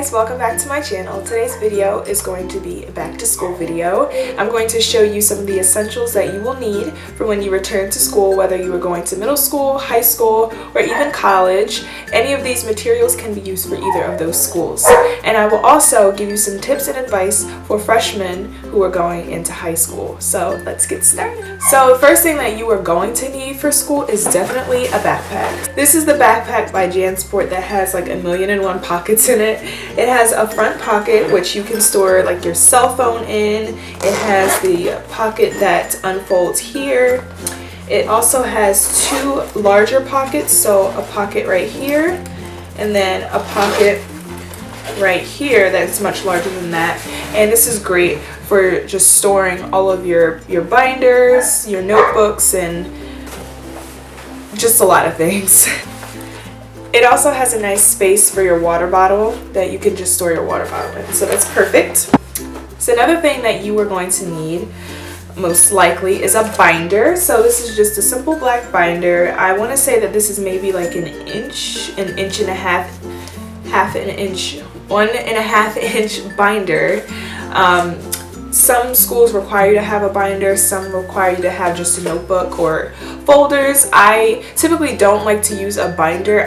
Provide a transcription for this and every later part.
guys, welcome back to my channel. Today's video is going to be a back to school video. I'm going to show you some of the essentials that you will need for when you return to school, whether you are going to middle school, high school, or even college. Any of these materials can be used for either of those schools. And I will also give you some tips and advice for freshmen who are going into high school. So let's get started. So the first thing that you are going to need for school is definitely a backpack. This is the backpack by JanSport that has like 1,000,001 pockets in it. It has a front pocket which you can store like your cell phone in. It has the pocket that unfolds here. It also has two larger pockets, so a pocket right here and then a pocket right here that's much larger than that. And this is great for just storing all of your binders, your notebooks, and just a lot of things. It also has a nice space for your water bottle that you can just store your water bottle in, so that's perfect. So another thing that you are going to need most likely is a binder. So this is just a simple black binder. I want to say that this is maybe like an inch and a half, 1.5 inch binder. Some schools require you to have a binder, some require you to have just a notebook or folders. I typically don't like to use a binder.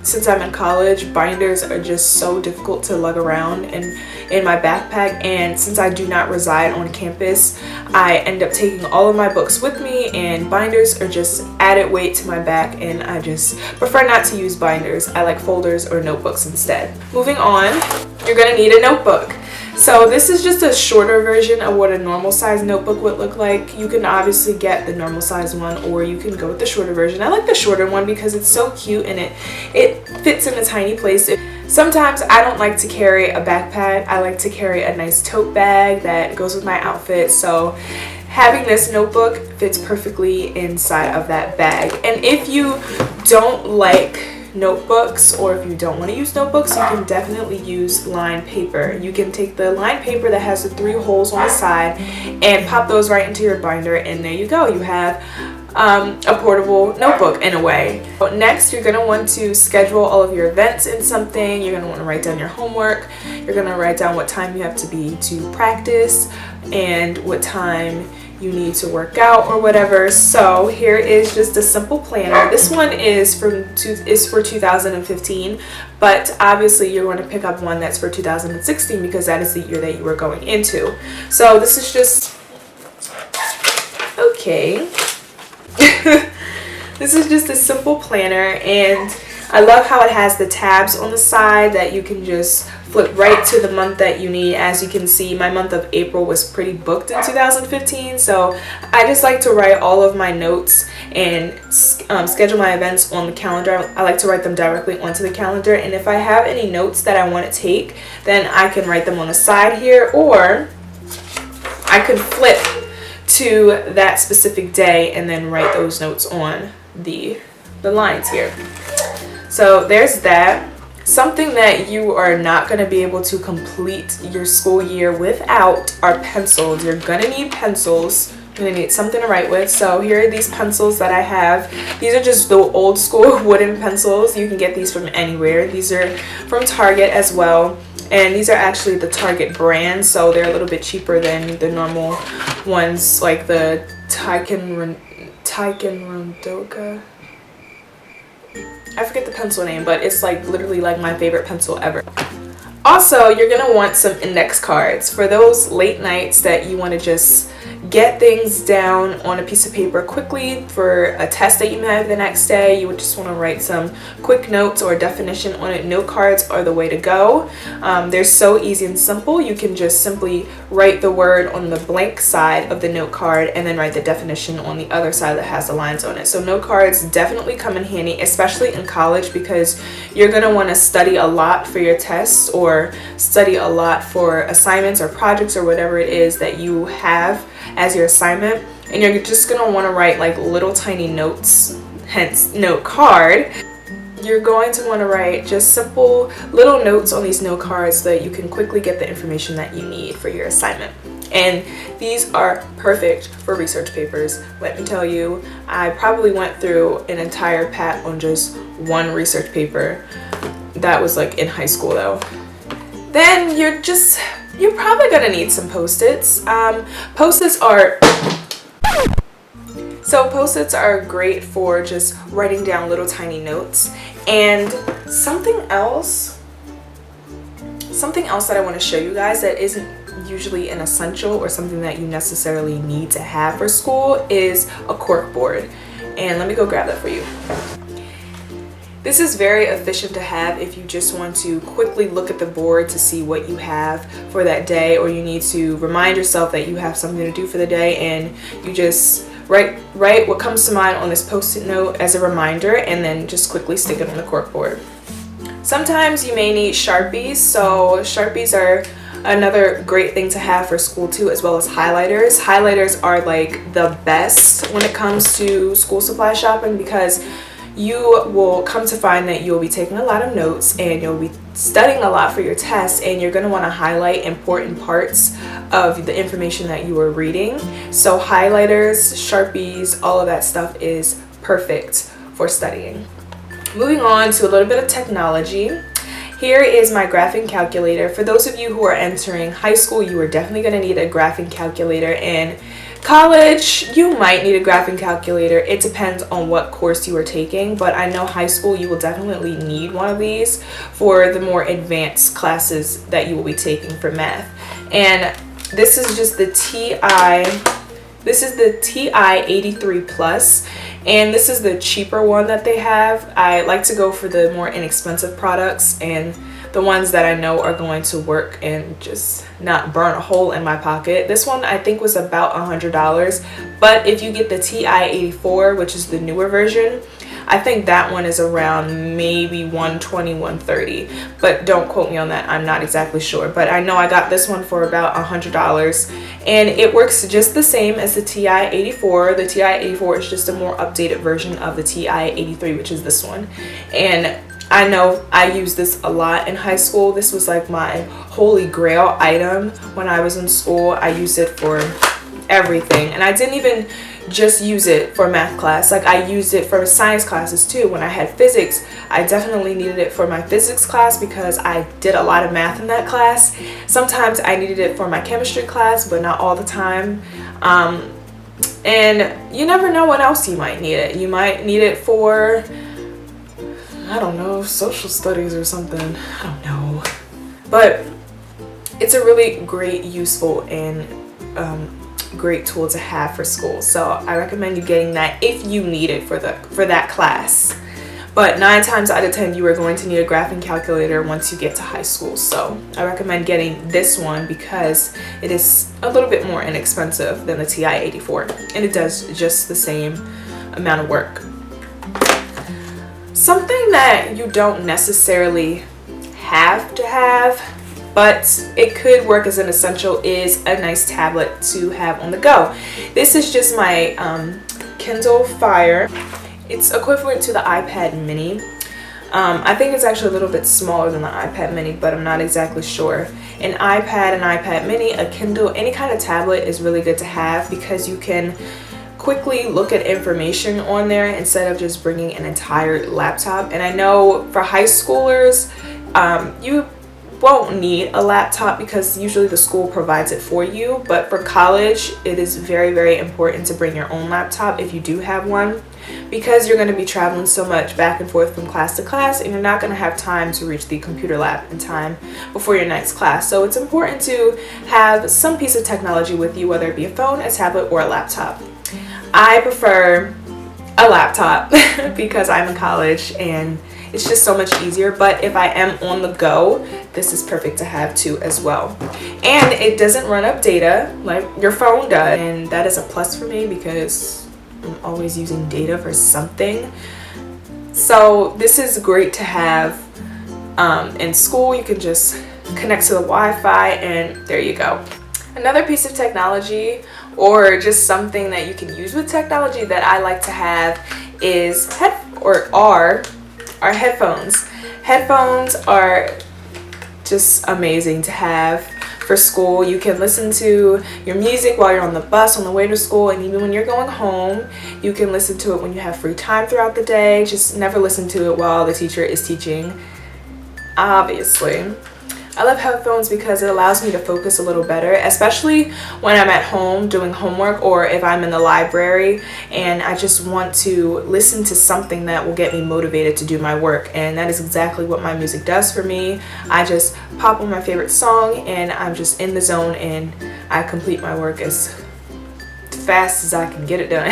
Since I'm in college, binders are just so difficult to lug around in my backpack, and since I do not reside on campus, I end up taking all of my books with me, and binders are just added weight to my back, and I just prefer not to use binders. I like folders or notebooks instead. Moving on, you're gonna need a notebook. So this is just a shorter version of what a normal size notebook would look like. You can obviously get the normal size one, or you can go with the shorter version. I like the shorter one because it's so cute and it fits in a tiny place. Sometimes I don't like to carry a backpack. I like to carry a nice tote bag that goes with my outfit. So having this notebook fits perfectly inside of that bag. And if you don't like notebooks, or if you don't want to use notebooks, you can definitely use lined paper. You can take the lined paper that has the 3 holes on the side and pop those right into your binder, and there you go. You have a portable notebook in a way. Next, you're going to want to schedule all of your events in something. You're going to want to write down your homework. You're going to write down what time you have to be to practice and what time you need to work out or whatever. So here is just a simple planner. This one is for 2015, but obviously you're going to pick up one that's for 2016 because that is the year that you are going into. So this is just okay. This is just a simple planner, and I love how it has the tabs on the side that you can just flip right to the month that you need. As you can see, my month of April was pretty booked in 2015, so I just like to write all of my notes and schedule my events on the calendar. I like to write them directly onto the calendar, and if I have any notes that I want to take, then I can write them on the side here, or I could flip to that specific day and then write those notes on the lines here. So there's that. Something that you are not going to be able to complete your school year without are pencils. You're going to need pencils. You're going to need something to write with. So here are these pencils that I have. These are just the old school wooden pencils. You can get these from anywhere. These are from Target as well. And these are actually the Target brand, so they're a little bit cheaper than the normal ones, like the Ticonderoga. I forget the pencil name, but it's like literally like my favorite pencil ever. Also, you're gonna want some index cards for those late nights that you want to just get things down on a piece of paper quickly for a test that you may have the next day. You would just want to write some quick notes or definition on it. Note cards are the way to go. They're so easy and simple. You can just simply write the word on the blank side of the note card and then write the definition on the other side that has the lines on it. So note cards definitely come in handy, especially in college, because you're going to want to study a lot for your tests or study a lot for assignments or projects or whatever it is that you have as your assignment, and you're just going to want to write like little tiny notes, hence note card. You're going to want to write just simple little notes on these note cards so that you can quickly get the information that you need for your assignment. And these are perfect for research papers. Let me tell you, I probably went through an entire pack on just one research paper. That was like in high school though. Then you're probably gonna need some Post-its. Post-its are great for just writing down little tiny notes. And something else that I want to show you guys that isn't usually an essential or something that you necessarily need to have for school is a cork board. And let me go grab that for you. This is very efficient to have if you just want to quickly look at the board to see what you have for that day, or you need to remind yourself that you have something to do for the day, and you just write what comes to mind on this Post-it note as a reminder, and then just quickly stick it on the cork board. Sometimes you may need Sharpies, so Sharpies are another great thing to have for school too, as well as highlighters. Highlighters are like the best when it comes to school supply shopping, because you will come to find that you'll be taking a lot of notes and you'll be studying a lot for your test, and you're going to want to highlight important parts of the information that you are reading. So highlighters, Sharpies, all of that stuff is perfect for studying. Moving on to a little bit of technology. Here is my graphing calculator. For those of you who are entering high school, you are definitely going to need a graphing calculator. And college, you might need a graphing calculator. It depends on what course you are taking, but I know high school you will definitely need one of these for the more advanced classes that you will be taking for math. And this is just the TI 83 Plus, and this is the cheaper one that they have. I like to go for the more inexpensive products and the ones that I know are going to work and just not burn a hole in my pocket. This one I think was about $100, but if you get the TI 84, which is the newer version, I think that one is around maybe $120, $130, but don't quote me on that. I'm not exactly sure, but I know I got this one for about $100, and it works just the same as the TI 84. The TI 84 is just a more updated version of the TI 83, which is this one. And I know I used this a lot in high school. This was like my holy grail item when I was in school. I used it for everything, and I didn't even just use it for math class. Like, I used it for science classes too. When I had physics, I definitely needed it for my physics class because I did a lot of math in that class. Sometimes I needed it for my chemistry class, but not all the time. And you never know when else you might need it. You might need it for, I don't know, social studies or something. I don't know. But it's a really great, useful, and great tool to have for school. So I recommend you getting that if you need it for that class. But 9 times out of 10 you are going to need a graphing calculator once you get to high school. So I recommend getting this one because it is a little bit more inexpensive than the TI 84, and it does just the same amount of work. Something that you don't necessarily have to have, but it could work as an essential, is a nice tablet to have on the go. This is just my Kindle Fire. It's equivalent to the iPad mini. I think it's actually a little bit smaller than the iPad mini, but I'm not exactly sure. An iPad mini, a Kindle, any kind of tablet is really good to have because you can quickly look at information on there instead of just bringing an entire laptop. And I know for high schoolers, you won't need a laptop because usually the school provides it for you, but for college it is very, very important to bring your own laptop if you do have one, because you're going to be traveling so much back and forth from class to class, and you're not going to have time to reach the computer lab in time before your next class. So it's important to have some piece of technology with you, whether it be a phone, a tablet, or a laptop. I prefer a laptop because I'm in college and it's just so much easier, but if I am on the go, this is perfect to have too as well. And it doesn't run up data like your phone does, and that is a plus for me because I'm always using data for something. So this is great to have in school. You can just connect to the Wi-Fi and there you go. Another piece of technology, or just something that you can use with technology that I like to have, is headphones. Headphones are just amazing to have for school. You can listen to your music while you're on the bus on the way to school, and even when you're going home, you can listen to it when you have free time throughout the day. Just never listen to it while the teacher is teaching, obviously. I love headphones because it allows me to focus a little better, especially when I'm at home doing homework or if I'm in the library and I just want to listen to something that will get me motivated to do my work. And that is exactly what my music does for me. I just pop on my favorite song and I'm just in the zone and I complete my work as fast as I can get it done.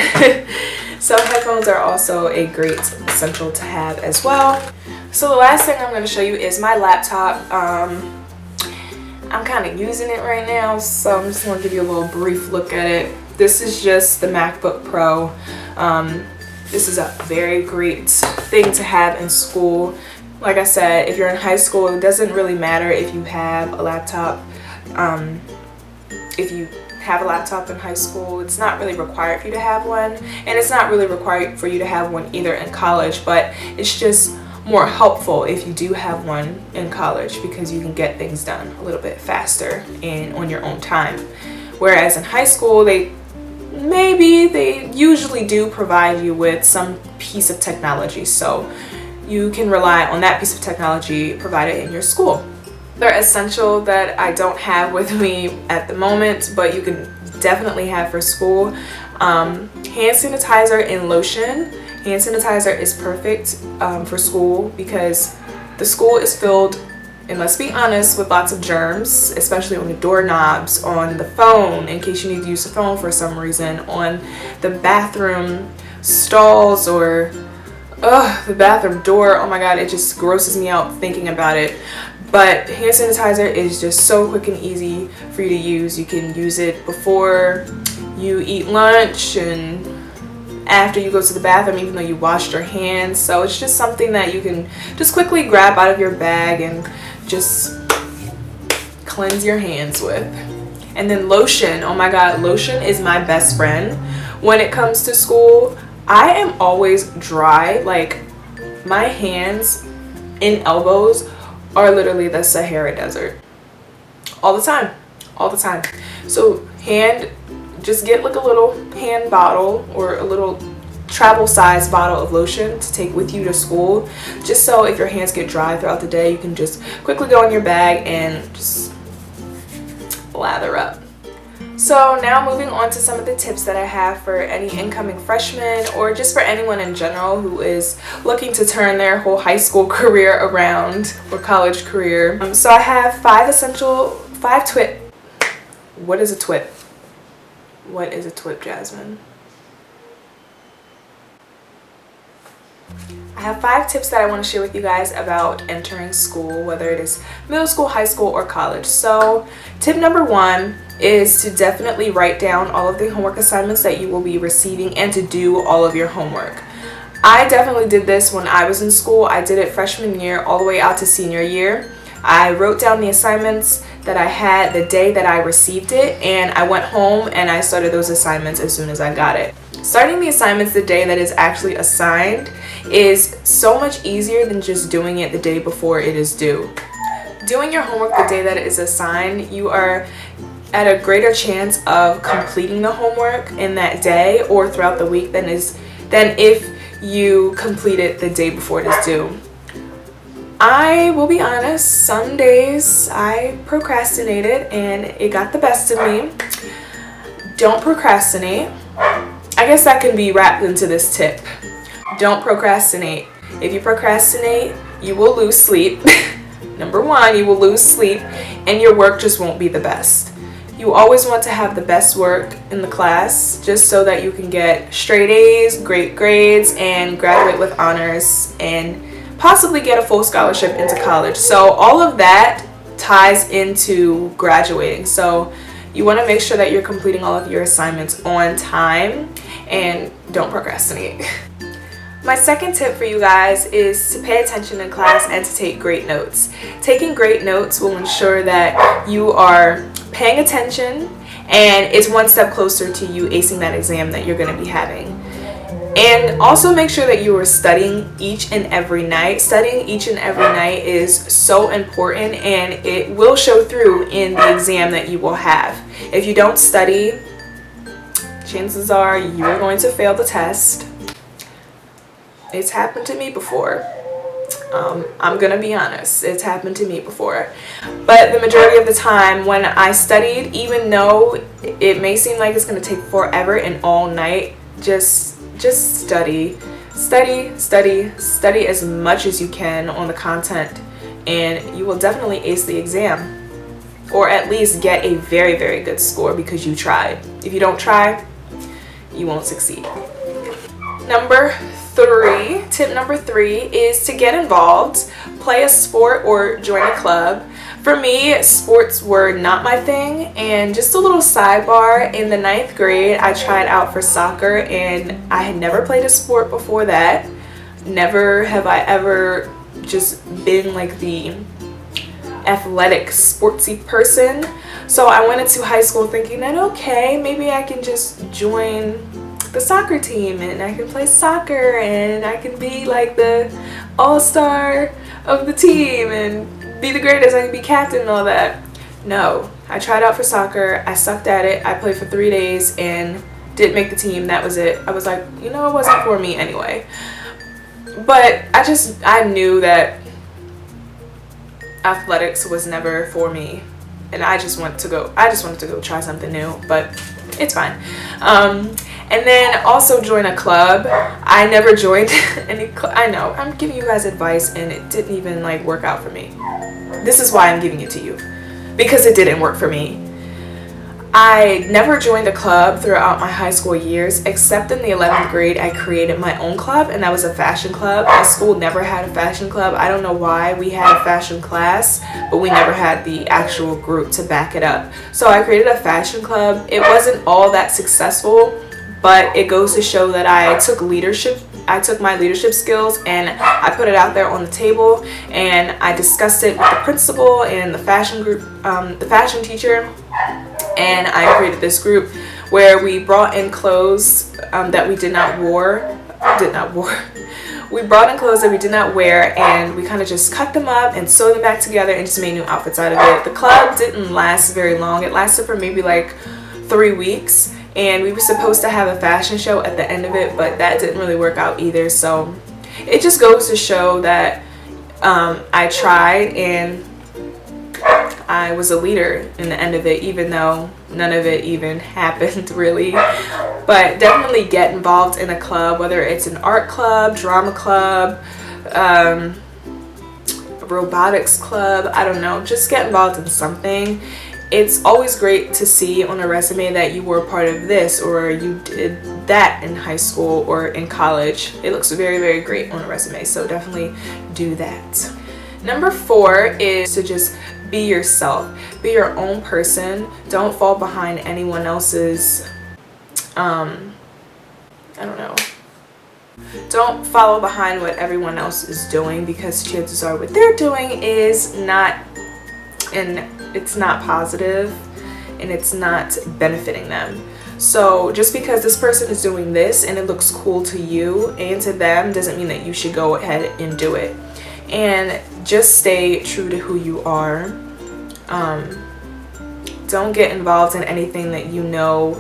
So headphones are also a great essential to have as well. So the last thing I'm going to show you is my laptop. I'm kind of using it right now, so I'm just going to give you a little brief look at it. This is just the MacBook Pro. This is a very great thing to have in school. Like I said, if you're in high school, it doesn't really matter if you have a laptop. If you have a laptop in high school, it's not really required for you to have one, and it's not really required for you to have one either in college, but it's just more helpful if you do have one in college because you can get things done a little bit faster and on your own time. Whereas in high school, they usually do provide you with some piece of technology, so you can rely on that piece of technology provided in your school. They're essential that I don't have with me at the moment, but you can definitely have for school. Hand sanitizer and lotion. Hand sanitizer is perfect for school because the school is filled, and let's be honest, with lots of germs, especially on the doorknobs, on the phone in case you need to use the phone for some reason, on the bathroom stalls, or the bathroom door. Oh my god, it just grosses me out thinking about it. But hand sanitizer is just so quick and easy for you to use. You can use it before you eat lunch and after you go to the bathroom, even though you washed your hands. So it's just something that you can just quickly grab out of your bag and just cleanse your hands with. And then lotion. Oh my god, lotion is my best friend when it comes to school. I am always dry. Like, my hands and elbows are literally the Sahara Desert. All the time. All the time. So just get like a little hand bottle or a little travel size bottle of lotion to take with you to school, just so if your hands get dry throughout the day, you can just quickly go in your bag and just lather up. So now moving on to some of the tips that I have for any incoming freshmen or just for anyone in general who is looking to turn their whole high school career around or college career. So I have 5 twit. What is a twit? What is a twit, Jasmine? I have 5 tips that I want to share with you guys about entering school, whether it is middle school, high school, or college. So tip number 1 is to definitely write down all of the homework assignments that you will be receiving and to do all of your homework. I definitely did this when I was in school. I did it freshman year all the way out to senior year. I wrote down the assignments that I had the day that I received it, and I went home and I started those assignments as soon as I got it. Starting the assignments the day that is actually assigned is so much easier than just doing it the day before it is due. Doing your homework the day that it is assigned, you are at a greater chance of completing the homework in that day or throughout the week than if you complete it the day before it is due. I will be honest, some days I procrastinated and it got the best of me. Don't procrastinate. I guess that can be wrapped into this tip. Don't procrastinate. If you procrastinate, you will lose sleep. Number 1, you will lose sleep and your work just won't be the best. You always want to have the best work in the class just so that you can get straight A's, great grades, and graduate with honors and possibly get a full scholarship into college. So all of that ties into graduating. So you want to make sure that you're completing all of your assignments on time and don't procrastinate. My second tip for you guys is to pay attention in class and to take great notes. Taking great notes will ensure that you are paying attention and it's one step closer to you acing that exam that you're going to be having. And also make sure that you are studying each and every night. Studying each and every night is so important and it will show through in the exam that you will have. If you don't study, chances are you are going to fail the test. It's happened to me before. I'm gonna be honest, it's happened to me before. But the majority of the time when I studied, even though it may seem like it's gonna take forever and all night, just study. Study as much as you can on the content, and you will definitely ace the exam, or at least get a very, very good score because you tried. If you don't try, you won't succeed. Tip number three is to get involved, play a sport or join a club. For me, sports were not my thing, and just a little sidebar, in the 9th grade, I tried out for soccer, and I had never played a sport before that. Never have I ever just been like the athletic, sportsy person. So I went into high school thinking that, okay, maybe I can just join the soccer team and I can play soccer and I can be like the all-star of the team and be the greatest, I can be captain and all that. No, I tried out for soccer, I sucked at it, I played for 3 days and didn't make the team. That was it. I was like, you know, it wasn't for me anyway. But I knew that athletics was never for me, and I just wanted to go try something new, but it's fine. And then also join a club. I never joined any club. I know, I'm giving you guys advice and it didn't even like work out for me. This is why I'm giving it to you, because it didn't work for me. I never joined a club throughout my high school years, except in the 11th grade I created my own club, and that was a fashion club. My school never had a fashion club. I don't know why. We had a fashion class, but we never had the actual group to back it up. So I created a fashion club. It wasn't all that successful, but it goes to show that I took my leadership skills and I put it out there on the table, and I discussed it with the principal and the fashion group, the fashion teacher. And I created this group where we brought in clothes that we did not wear. We brought in clothes that we did not wear, and we kind of just cut them up and sewed them back together and just made new outfits out of it. The club didn't last very long. It lasted for maybe like 3 weeks, and we were supposed to have a fashion show at the end of it, but that didn't really work out either. So it just goes to show that I tried, and I was a leader in the end of it, even though none of it even happened really. But definitely get involved in a club, whether it's an art club, drama club, a robotics club, I don't know, just get involved in something. It's always great to see on a resume that you were a part of this or you did that in high school or in college. It looks very, very great on a resume, so definitely do that. Number 4 is to just be yourself. Be your own person. Don't fall behind anyone else's, I don't know. Don't follow behind what everyone else is doing, because chances are what they're doing is not, and it's not positive and it's not benefiting them. So just because this person is doing this and it looks cool to you and to them doesn't mean that you should go ahead and do it. And just stay true to who you are. Don't get involved in anything that you know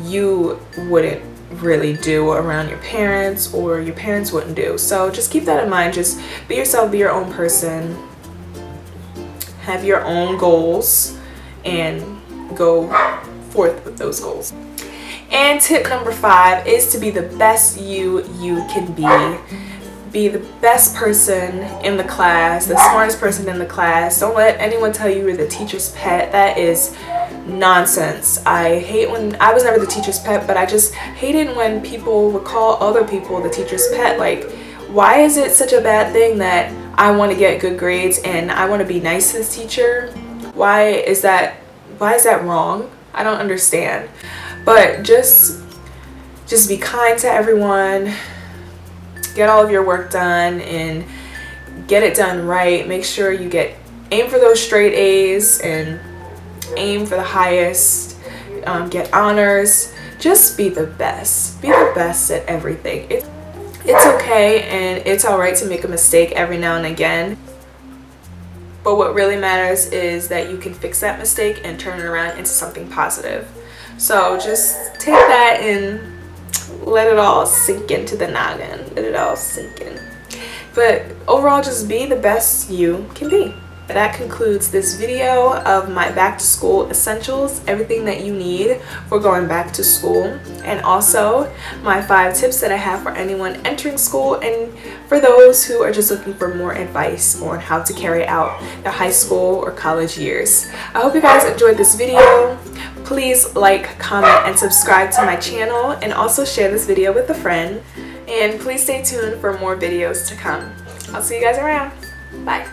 you wouldn't really do around your parents or your parents wouldn't do. So just keep that in mind. Just be yourself, be your own person, have your own goals, and go forth with those goals. And tip number 5 is to be the best you can be. Be the best person in the class, the smartest person in the class. Don't let anyone tell you you're the teacher's pet. That is nonsense. I hate when, I was never the teacher's pet, but I just hated when people would call other people the teacher's pet. Like, why is it such a bad thing that I want to get good grades and I want to be nice to this teacher? Why is that wrong? I don't understand. But just be kind to everyone. Get all of your work done and get it done right. Make sure you aim for those straight A's and aim for the highest. Get honors. Just be the best. Be the best at everything. It's okay and it's alright to make a mistake every now and again. But what really matters is that you can fix that mistake and turn it around into something positive. So just take that and let it all sink into the noggin. Let it all sink in. But overall, just be the best you can be. That concludes this video of my back to school essentials, everything that you need for going back to school, and also my 5 tips that I have for anyone entering school and for those who are just looking for more advice on how to carry out their high school or college years. I hope you guys enjoyed this video. Please like, comment, and subscribe to my channel, and also share this video with a friend. And please stay tuned for more videos to come. I'll see you guys around. Bye.